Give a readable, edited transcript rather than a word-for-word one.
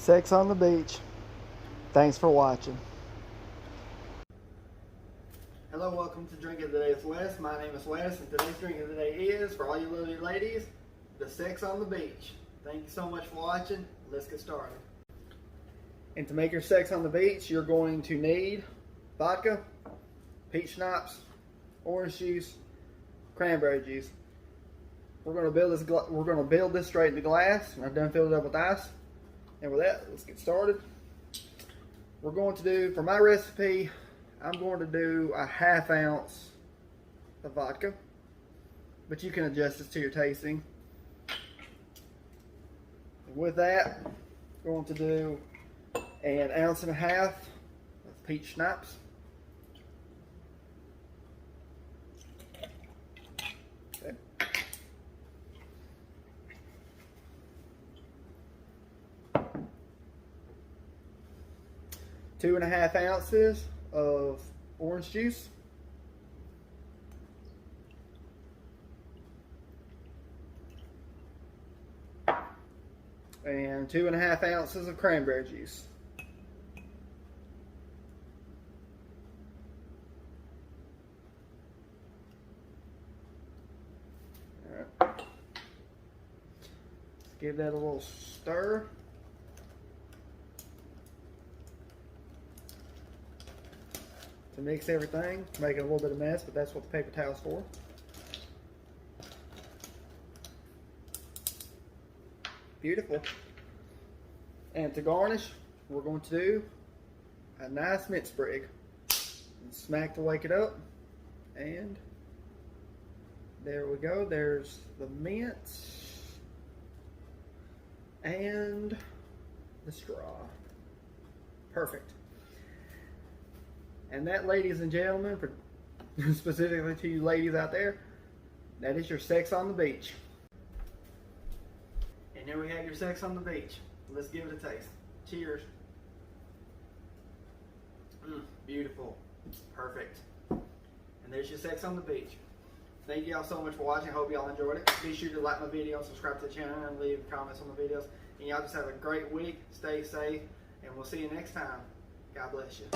Sex on the beach. Thanks for watching. Hello, welcome to Drink of the Day with Wes. My name is Wes, and today's drink of the day is, for all you lovely ladies, the sex on the beach. Thank you so much for watching. Let's get started. And to make your sex on the beach, you're going to need vodka, peach schnapps, orange juice, cranberry juice. We're going to build this straight in the glass, and I've done filled it up with ice. And with that, let's get started. We're going to do, for my recipe, I'm going to do a ½ ounce of vodka, but you can adjust this to your tasting. And with that, we're going to do an 1.5 ounces of peach schnapps. Okay. 2.5 ounces of orange juice. And 2.5 ounces of cranberry juice. All right. Let's give that a little stir. To mix everything, making a little bit of mess, but that's what the paper towel's for. Beautiful. And to garnish, we're going to do a nice mint sprig. And smack to wake it up. And there we go. There's the mint and the straw. Perfect. And that, ladies and gentlemen, for specifically to you ladies out there, that is your sex on the beach. And there we have your sex on the beach. Let's give it a taste. Cheers. Beautiful. Perfect. And there's your sex on the beach. Thank you all so much for watching. I hope y'all enjoyed it. Be sure to like my video, subscribe to the channel, and leave comments on the videos. And y'all just have a great week. Stay safe. And we'll see you next time. God bless you.